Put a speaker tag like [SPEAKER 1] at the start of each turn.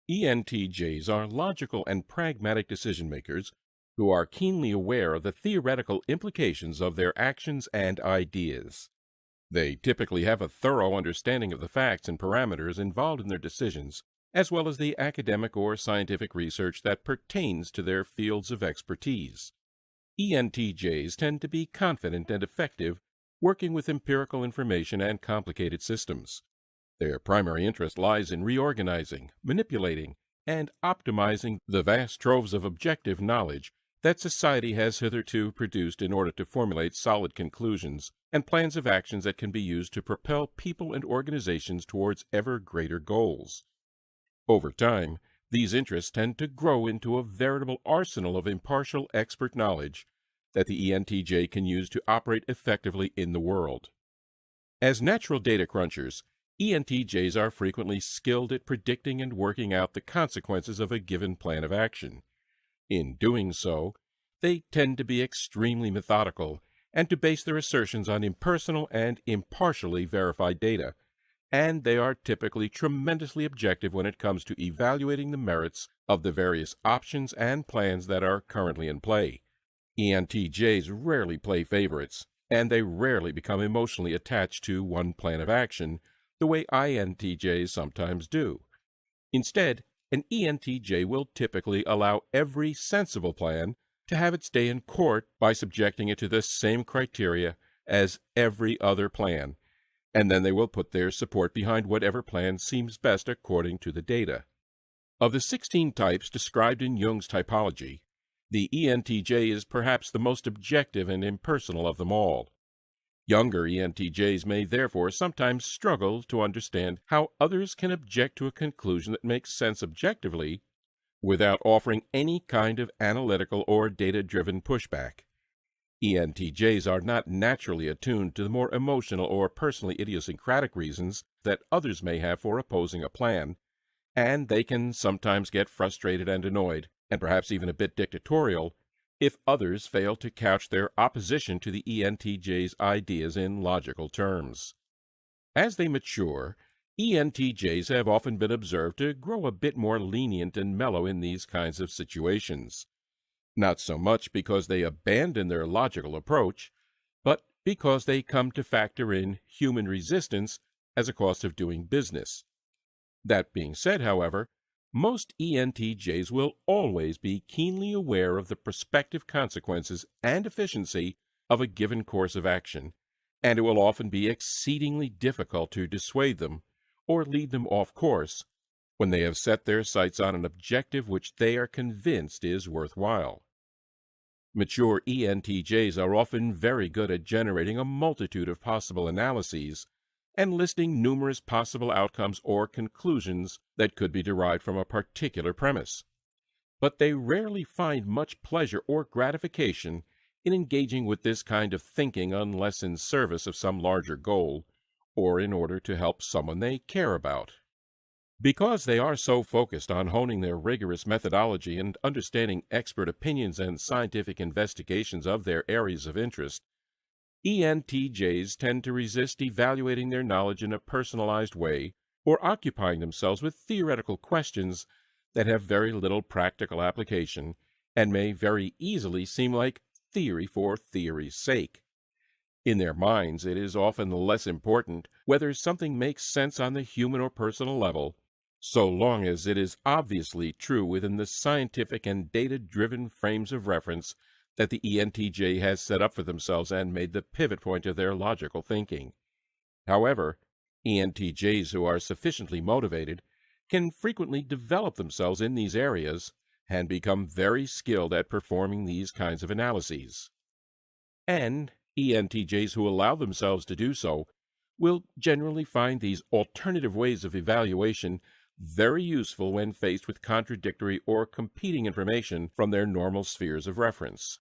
[SPEAKER 1] ENTJs are logical and pragmatic decision makers who are keenly aware of the theoretical implications of their actions and ideas. They typically have a thorough understanding of the facts and parameters involved in their decisions, as well as the academic or scientific research that pertains to their fields of expertise. ENTJs tend to be confident and effective working with empirical information and complicated systems. Their primary interest lies in reorganizing, manipulating, and optimizing the vast troves of objective knowledge that society has hitherto produced in order to formulate solid conclusions and plans of actions that can be used to propel people and organizations towards ever greater goals. Over time, these interests tend to grow into a veritable arsenal of impartial expert knowledge that the ENTJ can use to operate effectively in the world. As natural data crunchers, ENTJs are frequently skilled at predicting and working out the consequences of a given plan of action. In doing so, they tend to be extremely methodical and to base their assertions on impersonal and impartially verified data, and they are typically tremendously objective when it comes to evaluating the merits of the various options and plans that are currently in play. ENTJs rarely play favorites, and they rarely become emotionally attached to one plan of action, the way INTJs sometimes do. Instead, an ENTJ will typically allow every sensible plan to have its day in court by subjecting it to the same criteria as every other plan, and then they will put their support behind whatever plan seems best according to the data. Of the 16 types described in Jung's typology, the ENTJ is perhaps the most objective and impersonal of them all. Younger ENTJs may therefore sometimes struggle to understand how others can object to a conclusion that makes sense objectively without offering any kind of analytical or data-driven pushback. ENTJs are not naturally attuned to the more emotional or personally idiosyncratic reasons that others may have for opposing a plan, and they can sometimes get frustrated and annoyed, and perhaps even a bit dictatorial, if others fail to couch their opposition to the ENTJ's ideas in logical terms. As they mature, ENTJs have often been observed to grow a bit more lenient and mellow in these kinds of situations. Not so much because they abandon their logical approach, but because they come to factor in human resistance as a cost of doing business. That being said, however, most ENTJs will always be keenly aware of the prospective consequences and efficiency of a given course of action, and it will often be exceedingly difficult to dissuade them or lead them off course when they have set their sights on an objective which they are convinced is worthwhile. Mature ENTJs are often very good at generating a multitude of possible analyses and listing numerous possible outcomes or conclusions that could be derived from a particular premise. But they rarely find much pleasure or gratification in engaging with this kind of thinking unless in service of some larger goal, or in order to help someone they care about. Because they are so focused on honing their rigorous methodology and understanding expert opinions and scientific investigations of their areas of interest, ENTJs tend to resist evaluating their knowledge in a personalized way or occupying themselves with theoretical questions that have very little practical application and may very easily seem like theory for theory's sake. In their minds, it is often less important whether something makes sense on the human or personal level, so long as it is obviously true within the scientific and data-driven frames of reference that the ENTJ has set up for themselves and made the pivot point of their logical thinking. However, ENTJs who are sufficiently motivated can frequently develop themselves in these areas and become very skilled at performing these kinds of analyses. And ENTJs who allow themselves to do so will generally find these alternative ways of evaluation very useful when faced with contradictory or competing information from their normal spheres of reference.